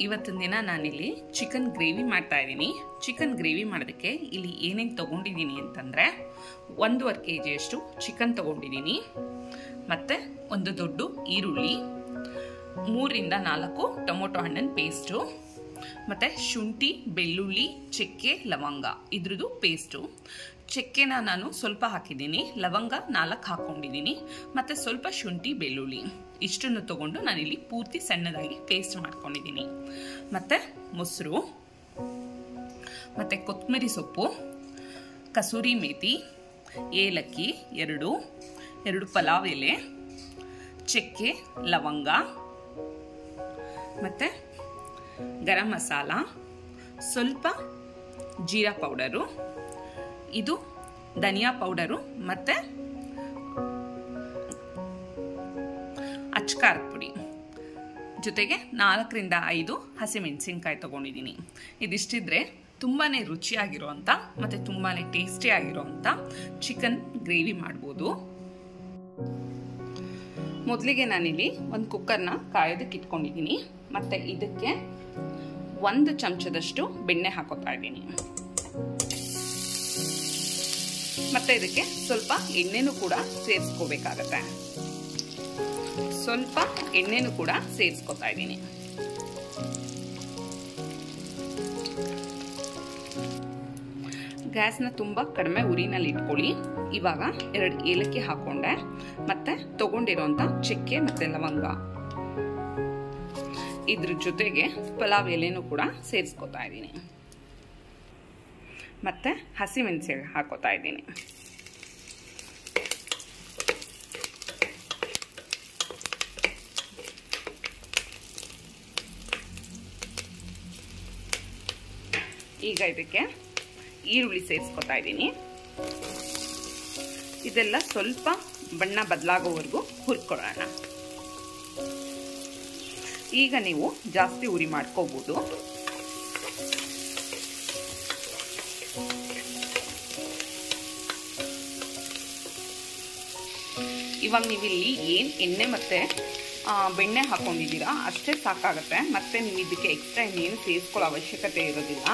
ಇವತ್ತಿನ ದಿನ ನಾನಿಲ್ಲಿ ಚಿಕನ್ ಗ್ರೇವಿ ಮಾಡ್ತಾ ಇದ್ದೀನಿ. ಚಿಕನ್ ಗ್ರೇವಿ ಮಾಡೋದಕ್ಕೆ ಇಲ್ಲಿ ಏನೇನು ತೊಗೊಂಡಿದ್ದೀನಿ ಅಂತಂದರೆ 1.5 kg ಚಿಕನ್ ತೊಗೊಂಡಿದ್ದೀನಿ, ಮತ್ತು ಒಂದು ದೊಡ್ಡ ಈರುಳ್ಳಿ, 3 ರಿಂದ 4 ಟೊಮೊಟೊ ಹಣ್ಣಿನ ಪೇಸ್ಟು, ಮತ್ತು ಶುಂಠಿ, ಬೆಳ್ಳುಳ್ಳಿ, ಚಕ್ಕೆ, ಲವಂಗ ಇದ್ರದ್ದು ಪೇಸ್ಟು. ಚಕ್ಕೆನ ನಾನು ಸ್ವಲ್ಪ ಹಾಕಿದ್ದೀನಿ, ಲವಂಗ 4 ಹಾಕ್ಕೊಂಡಿದ್ದೀನಿ, ಮತ್ತು ಸ್ವಲ್ಪ ಶುಂಠಿ, ಬೆಳ್ಳುಳ್ಳಿ ಇಷ್ಟನ್ನು ತೊಗೊಂಡು ನಾನಿಲ್ಲಿ ಪೂರ್ತಿ ಸಣ್ಣದಾಗಿ ಪೇಸ್ಟ್ ಮಾಡ್ಕೊಂಡಿದ್ದೀನಿ. ಮತ್ತು ಮೊಸರು, ಮತ್ತು ಕೊತ್ತಂಬರಿ ಸೊಪ್ಪು, ಕಸೂರಿ ಮೇಥಿ, ಏಲಕ್ಕಿ 2 ಪಲಾವ್ ಎಲೆ, ಚಕ್ಕೆ, ಲವಂಗ, ಮತ್ತು ಗರಂ ಮಸಾಲ, ಸ್ವಲ್ಪ ಜೀರಾ ಪೌಡರು, ಇದು ಧನಿಯಾ ಪೌಡರು, ಮತ್ತು ಅಚ್ಕಾರದ ಪುಡಿ, ಜೊತೆಗೆ 4 ರಿಂದ 5 ಹಸಿಮೆಣಸಿನ್ಕಾಯಿ ತೊಗೊಂಡಿದ್ದೀನಿ. ಇದಿಷ್ಟಿದ್ರೆ ತುಂಬಾ ರುಚಿಯಾಗಿರೋವಂಥ ಮತ್ತು ತುಂಬಾ ಟೇಸ್ಟಿ ಆಗಿರೋವಂಥ ಚಿಕನ್ ಗ್ರೇವಿ ಮಾಡ್ಬೋದು. ಮೊದಲಿಗೆ ನಾನಿಲ್ಲಿ ಒಂದು ಕುಕ್ಕರ್ನ ಕಾಯೋದಕ್ಕೆ ಇಟ್ಕೊಂಡಿದ್ದೀನಿ, ಮತ್ತು ಇದಕ್ಕೆ 1 ಚಮಚದಷ್ಟು ಬೆಣ್ಣೆ ಹಾಕೋತಾ ಇದ್ದೀನಿ, ಮತ್ತು ಇದಕ್ಕೆ ಸ್ವಲ್ಪ ಎಣ್ಣೆನೂ ಕೂಡ ಸೇರಿಸ್ಕೋಬೇಕಾಗತ್ತೆ. ಸ್ವಲ್ಪ ಎಣ್ಣೆನೂ ಕೂಡ ಸೇರಿಸ್ಕೋತಾ ಇದ್ದೀನಿ. ಗ್ಯಾಸ್ನ ತುಂಬ ಕಡಿಮೆ ಉರಿನಲ್ಲಿ ಇಟ್ಕೊಳ್ಳಿ. ಇವಾಗ 2 ಏಲಕ್ಕಿ ಹಾಕೊಂಡೆ, ಮತ್ತೆ ತಗೊಂಡಿರೋಂಥ ಚಕ್ಕೆ ಮತ್ತು ಲವಂಗ, ಇದ್ರ ಜೊತೆಗೆ ಪಲಾವ್ ಎಲೆನೂ ಕೂಡ ಸೇರಿಸ್ಕೋತಾ ಇದ್ದೀನಿ, ಮತ್ತೆ ಹಸಿಮೆಣಸೆ ಹಾಕೋತಾ ಇದ್ದೀನಿ. ಈಗ ಇದಕ್ಕೆ ಈರುಳ್ಳಿ ಸೇರಿಸ್ಕೊತಾ ಇದ್ದೀನಿ. ಇದೆಲ್ಲ ಸ್ವಲ್ಪ ಬಣ್ಣ ಬದಲಾಗೋವರೆಗೂ ಹುರ್ಕೊಳ್ಳೋಣ. ಈಗ ನೀವು ಜಾಸ್ತಿ ಉರಿ ಮಾಡ್ಕೋಬಹುದು. ಇವಾಗ ನೀವಿಲ್ಲಿ ಏನು ಎಣ್ಣೆ ಮತ್ತೆ ಬೆಣ್ಣೆ ಹಾಕೊಂಡಿದ್ದೀರಾ ಅಷ್ಟೇ ಸಾಕಾಗುತ್ತೆ. ಮತ್ತೆ ನೀವು ಇದಕ್ಕೆ ಎಕ್ಸ್ಟ್ರಾ ಇನ್ನೇನು ಸೇರಿಸ್ಕೊಳ್ಳೋ ಅವಶ್ಯಕತೆ ಇರೋದಿಲ್ಲ.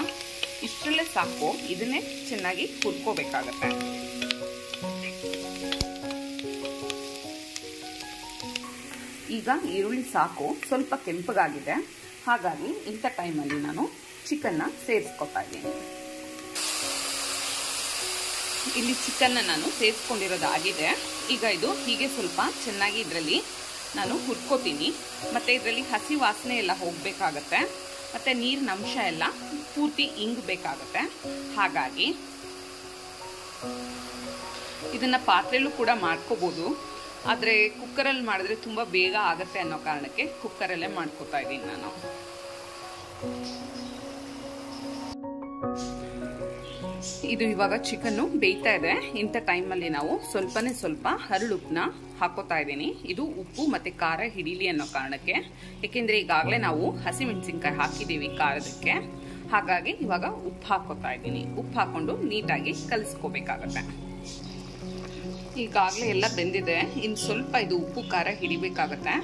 ಇಷ್ಟರಲ್ಲೇ ಸಾಕು. ಇದನ್ನೇ ಚೆನ್ನಾಗಿ ಹುರ್ಕೋಬೇಕಾಗತ್ತೆ. ಈಗ ಈರುಳ್ಳಿ ಸಾಕು, ಸ್ವಲ್ಪ ಕೆಂಪಗಾಗಿದೆ. ಹಾಗಾಗಿ ಇಂಥ ಟೈಮಲ್ಲಿ ನಾನು ಚಿಕನ್ನ ಸೇರಿಸ್ಕೊತಾ ಇದ್ದೀನಿ. ಇಲ್ಲಿ ಚಿಕನ್ನ ನಾನು ಸೇರಿಸ್ಕೊಂಡಿರೋದಾಗಿದೆ. ಈಗ ಇದು ಹೀಗೆ ಸ್ವಲ್ಪ ಚೆನ್ನಾಗಿ ಇದರಲ್ಲಿ ನಾನು ಹುರ್ಕೋತೀನಿ. ಮತ್ತು ಇದರಲ್ಲಿ ಹಸಿ ವಾಸನೆ ಎಲ್ಲ ಹೋಗಬೇಕಾಗತ್ತೆ, ಮತ್ತು ನೀರಿನ ಅಂಶ ಎಲ್ಲ ಪೂರ್ತಿ ಇಂಗಬೇಕಾಗತ್ತೆ. ಹಾಗಾಗಿ ಇದನ್ನು ಪಾತ್ರೆಯಲ್ಲೂ ಕೂಡ ಮಾಡ್ಕೋಬೋದು, ಆದರೆ ಕುಕ್ಕರಲ್ಲಿ ಮಾಡಿದ್ರೆ ತುಂಬ ಬೇಗ ಆಗುತ್ತೆ ಅನ್ನೋ ಕಾರಣಕ್ಕೆ ಕುಕ್ಕರಲ್ಲೇ ಮಾಡ್ಕೋತಾ ಇದ್ದೀನಿ ನಾನು. ಇದು ಇವಾಗ ಚಿಕನ್ನು ಬೇಯ್ತಾ ಇದೆ. ಇಂಥ ಟೈಮಲ್ಲಿ ನಾವು ಸ್ವಲ್ಪನೇ ಸ್ವಲ್ಪ ಹರಳುಪ್ಪನ್ನ ಹಾಕೋತಾ ಇದ್ದೀನಿ. ಇದು ಉಪ್ಪು ಮತ್ತು ಖಾರ ಹಿಡೀಲಿ ಅನ್ನೋ ಕಾರಣಕ್ಕೆ, ಏಕೆಂದರೆ ಈಗಾಗಲೇ ನಾವು ಹಸಿಮೆಣಸಿನ್ಕಾಯಿ ಹಾಕಿದ್ದೀವಿ ಖಾರದಕ್ಕೆ. ಹಾಗಾಗಿ ಇವಾಗ ಉಪ್ಪು ಹಾಕೋತಾ ಇದ್ದೀನಿ. ಉಪ್ಪು ಹಾಕೊಂಡು ನೀಟಾಗಿ ಕಲಿಸ್ಕೋಬೇಕಾಗತ್ತೆ. ಈಗಾಗಲೇ ಎಲ್ಲ ಬೆಂದಿದೆ. ಇನ್ನು ಸ್ವಲ್ಪ ಇದು ಉಪ್ಪು ಖಾರ ಹಿಡಿಬೇಕಾಗತ್ತೆ.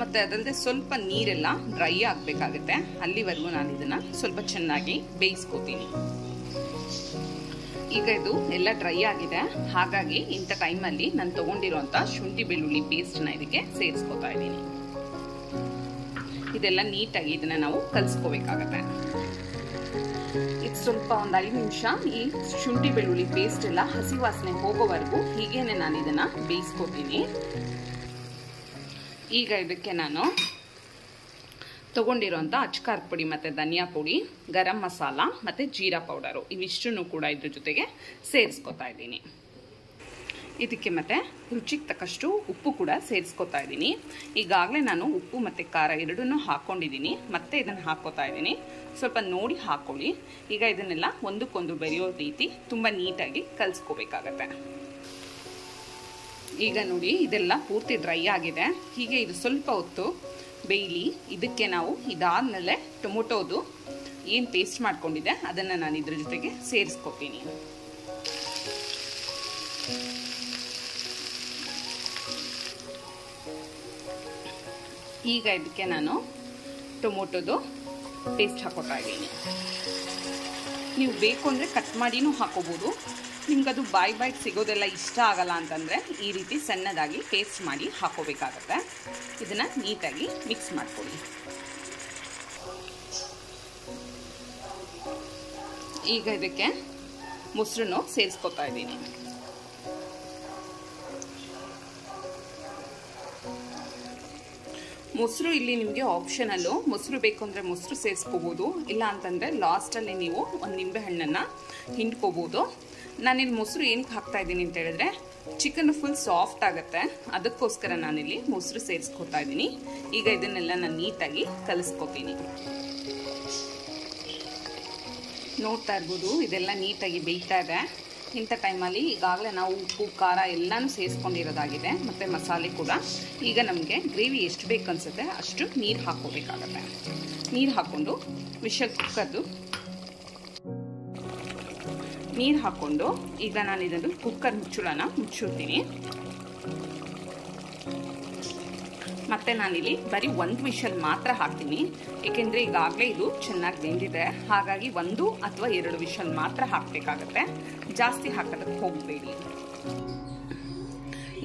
ಮತ್ತು ಅದಲ್ಲದೆ ಸ್ವಲ್ಪ ನೀರೆಲ್ಲ ಡ್ರೈ ಆಗಬೇಕಾಗತ್ತೆ. ಅಲ್ಲಿವರೆಗೂ ನಾನು ಇದನ್ನು ಸ್ವಲ್ಪ ಚೆನ್ನಾಗಿ ಬೇಯಿಸ್ಕೋತೀನಿ. ಈಗ ಇದು ಎಲ್ಲ ಡ್ರೈ ಆಗಿದೆ. ಹಾಗಾಗಿ ಇಂಥ ಟೈಮಲ್ಲಿ ನಾನು ತೊಗೊಂಡಿರೋಂಥ ಶುಂಠಿ ಬೆಳ್ಳುಳ್ಳಿ ಪೇಸ್ಟ್ನ ಇದಕ್ಕೆ ಸೇರಿಸ್ಕೋತಾ ಇದ್ದೀನಿ. ಇದೆಲ್ಲ ನೀಟಾಗಿ ಇದನ್ನು ನಾವು ಕಲಿಸ್ಕೋಬೇಕಾಗತ್ತೆ. ಇದು ಸ್ವಲ್ಪ ಒಂದು 5 ನಿಮಿಷ ಈ ಶುಂಠಿ ಬೆಳ್ಳುಳ್ಳಿ ಪೇಸ್ಟ್ ಎಲ್ಲ ಹಸಿ ವಾಸನೆ ಹೋಗೋವರೆಗೂ ಹೀಗೇನೆ ನಾನು ಇದನ್ನು ಬೇಯಿಸ್ಕೋತೀನಿ. ಈಗ ಇದಕ್ಕೆ ನಾನು ತಗೊಂಡಿರೋಂಥ ಅಚ್ಕಾರದ ಪುಡಿ ಮತ್ತು ಧನಿಯಾ ಪುಡಿ, ಗರಂ ಮಸಾಲ ಮತ್ತು ಜೀರಾ ಪೌಡರು ಇವಿಷ್ಟನ್ನು ಕೂಡ ಇದ್ರ ಜೊತೆಗೆ ಸೇರಿಸ್ಕೊತಾ ಇದ್ದೀನಿ. ಇದಕ್ಕೆ ಮತ್ತೆ ರುಚಿಗೆ ತಕ್ಕಷ್ಟು ಉಪ್ಪು ಕೂಡ ಸೇರಿಸ್ಕೊತಾ ಇದ್ದೀನಿ. ಈಗಾಗಲೇ ನಾನು ಉಪ್ಪು ಮತ್ತು ಖಾರ ಎರಡನ್ನೂ ಹಾಕ್ಕೊಂಡಿದ್ದೀನಿ. ಮತ್ತೆ ಇದನ್ನು ಹಾಕ್ಕೋತಾ ಇದ್ದೀನಿ. ಸ್ವಲ್ಪ ನೋಡಿ ಹಾಕ್ಕೊಳ್ಳಿ. ಈಗ ಇದನ್ನೆಲ್ಲ ಒಂದಕ್ಕೊಂದು ಬೆರೆಯೋ ರೀತಿ ತುಂಬ ನೀಟಾಗಿ ಕಲಿಸ್ಕೋಬೇಕಾಗತ್ತೆ. ಈಗ ನೋಡಿ ಇದೆಲ್ಲ ಪೂರ್ತಿ ಡ್ರೈ ಆಗಿದೆ. ಹೀಗೆ ಇದು ಸ್ವಲ್ಪ ಹೊತ್ತು ಬೇಯಲಿ. ಇದಕ್ಕೆ ನಾವು ಇದಾದ್ಮೇಲೆ ಟೊಮೊಟೊದು ಏನು ಪೇಸ್ಟ್ ಮಾಡ್ಕೊಂಡಿದೆ ಅದನ್ನು ನಾನು ಇದ್ರ ಜೊತೆಗೆ ಸೇರಿಸ್ಕೊತೀನಿ. ಈಗ ಇದಕ್ಕೆ ನಾನು ಟೊಮೊಟೊದು ಪೇಸ್ಟ್ ಹಾಕೋತಾ ಇದ್ದೀನಿ. ನೀವು ಬೇಕು ಅಂದರೆ ಕಟ್ ಮಾಡಿನೂ ಹಾಕೋಬೋದು. ನಿಮ್ಗದು ಬಾಯಿ ಸಿಗೋದೆಲ್ಲ ಇಷ್ಟ ಆಗಲ್ಲ ಅಂತಂದರೆ ಈ ರೀತಿ ಸಣ್ಣದಾಗಿ ಪೇಸ್ಟ್ ಮಾಡಿ ಹಾಕೋಬೇಕಾಗತ್ತೆ. ಇದನ್ನು ನೀಟಾಗಿ ಮಿಕ್ಸ್ ಮಾಡ್ಕೊಳ್ಳಿ. ಈಗ ಇದಕ್ಕೆ ಮೊಸರನ್ನು ಸೇರಿಸ್ಕೊತಾ ಇದ್ದೀನಿ. ಮೊಸರು ಇಲ್ಲಿ ನಿಮಗೆ ಆಪ್ಷನಲ್ಲು. ಮೊಸರು ಬೇಕು ಅಂದರೆ ಮೊಸರು ಸೇರಿಸ್ಕೋಬೋದು, ಇಲ್ಲ ಅಂತಂದರೆ ಲಾಸ್ಟಲ್ಲಿ ನೀವು ಒಂದು ನಿಂಬೆ ಹಣ್ಣನ್ನು ಹಿಂಡ್ಕೋಬೋದು. ನಾನಿಲ್ಲಿ ಮೊಸರು ಏನಕ್ಕೆ ಹಾಕ್ತಾ ಇದ್ದೀನಿ ಅಂತ ಹೇಳಿದ್ರೆ ಚಿಕನ್ ಫುಲ್ ಸಾಫ್ಟ್ ಆಗುತ್ತೆ, ಅದಕ್ಕೋಸ್ಕರ ನಾನಿಲ್ಲಿ ಮೊಸರು ಸೇರಿಸ್ಕೊತಾ ಇದ್ದೀನಿ. ಈಗ ಇದನ್ನೆಲ್ಲ ನಾನು ನೀಟಾಗಿ ಕಲಿಸ್ಕೊತೀನಿ. ನೋಡ್ತಾ ಇರ್ಬೋದು ಇದೆಲ್ಲ ನೀಟಾಗಿ ಬೇಯ್ತಾ ಇದೆ. ಇಂಥ ಟೈಮಲ್ಲಿ ಈಗಾಗಲೇ ನಾವು ಉಪ್ಪು ಖಾರ ಎಲ್ಲನೂ ಸೇರಿಸ್ಕೊಂಡಿರೋದಾಗಿದೆ ಮತ್ತು ಮಸಾಲೆ ಕೂಡ. ಈಗ ನಮಗೆ ಗ್ರೇವಿ ಎಷ್ಟು ಬೇಕು ಅನಿಸುತ್ತೆ ಅಷ್ಟು ನೀರು ಹಾಕ್ಕೋಬೇಕಾಗತ್ತೆ. ನೀರು ಹಾಕ್ಕೊಂಡು ವಿಷಲ್ ಕುಕ್ಕರ್ದು ನೀರು ಹಾಕ್ಕೊಂಡು ಈಗ ನಾನು ಇದನ್ನು ಕುಕ್ಕರ್ ಮುಚ್ಚಳನ ಮುಚ್ಚಿರ್ತೀನಿ. ಮತ್ತು ನಾನಿಲ್ಲಿ ಬರೀ ಒಂದು ವಿಷಲ್ ಮಾತ್ರ ಹಾಕ್ತೀನಿ, ಏಕೆಂದರೆ ಈಗಾಗಲೇ ಇದು ಚೆನ್ನಾಗಿ ಬೆಂದಿದೆ. ಹಾಗಾಗಿ 1 ಅಥವಾ 2 ವಿಷಲ್ ಮಾತ್ರ ಹಾಕಬೇಕಾಗತ್ತೆ, ಜಾಸ್ತಿ ಹಾಕೋದಕ್ಕೆ ಹೋಗಬೇಡಿ.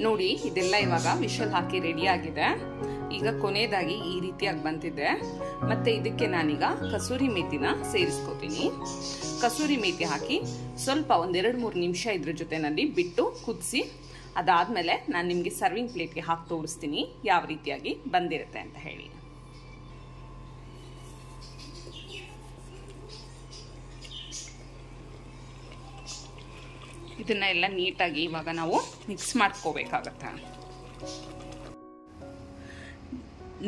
ನೋಡಿ ಇದೆಲ್ಲ ಇವಾಗ ವಿಷಲ್ ಹಾಕಿ ರೆಡಿಯಾಗಿದೆ. ಈಗ ಕೊನೆಯದಾಗಿ ಈ ರೀತಿಯಾಗಿ ಬಂದಿದೆ. ಮತ್ತು ಇದಕ್ಕೆ ನಾನೀಗ ಕಸೂರಿ ಮೇಥಿನ ಸೇರಿಸ್ಕೋತೀನಿ. ಕಸೂರಿ ಮೇಥಿ ಹಾಕಿ ಸ್ವಲ್ಪ 1-2-3 ನಿಮಿಷ ಇದ್ರ ಜೊತೆನಲ್ಲಿ ಬಿಟ್ಟು ಕುದಿಸಿ, ಅದಾದಮೇಲೆ ನಾನು ನಿಮಗೆ ಸರ್ವಿಂಗ್ ಪ್ಲೇಟ್ಗೆ ಹಾಕಿ ತೋರಿಸ್ತೀನಿ ಯಾವ ರೀತಿಯಾಗಿ ಬಂದಿರುತ್ತೆ ಅಂತ ಹೇಳಿ. ಇದನ್ನ ಎಲ್ಲ ನೀಟಾಗಿ ಇವಾಗ ನಾವು ಮಿಕ್ಸ್ ಮಾಡ್ಕೋಬೇಕಾಗತ್ತೆ.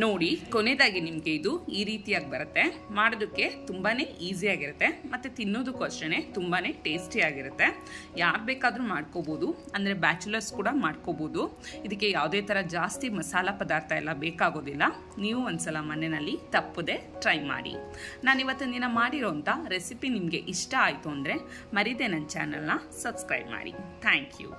ನೋಡಿ ಕೊನೆಯದಾಗಿ ನಿಮಗೆ ಇದು ಈ ರೀತಿಯಾಗಿ ಬರುತ್ತೆ. ಮಾಡೋದಕ್ಕೆ ತುಂಬಾ ಈಸಿಯಾಗಿರುತ್ತೆ ಮತ್ತು ತಿನ್ನೋದಕ್ಕೂ ಅಷ್ಟೇ ತುಂಬಾ ಟೇಸ್ಟಿಯಾಗಿರುತ್ತೆ. ಯಾರು ಬೇಕಾದರೂ ಮಾಡ್ಕೋಬೋದು, ಅಂದರೆ ಬ್ಯಾಚುಲರ್ಸ್ ಕೂಡ ಮಾಡ್ಕೋಬೋದು. ಇದಕ್ಕೆ ಯಾವುದೇ ಥರ ಜಾಸ್ತಿ ಮಸಾಲ ಪದಾರ್ಥ ಎಲ್ಲ ಬೇಕಾಗೋದಿಲ್ಲ. ನೀವು ಒಂದ್ಸಲ ಮನೆಯಲ್ಲಿ ತಪ್ಪದೆ ಟ್ರೈ ಮಾಡಿ. ನಾನಿವತ್ತಿನ ದಿನ ಮಾಡಿರೋಂಥ ರೆಸಿಪಿ ನಿಮಗೆ ಇಷ್ಟ ಆಯಿತು ಅಂದರೆ ಮರೀದೆ ನನ್ನ ಚಾನಲ್ನ ಸಬ್ಸ್ಕ್ರೈಬ್ ಮಾಡಿ. Thank you.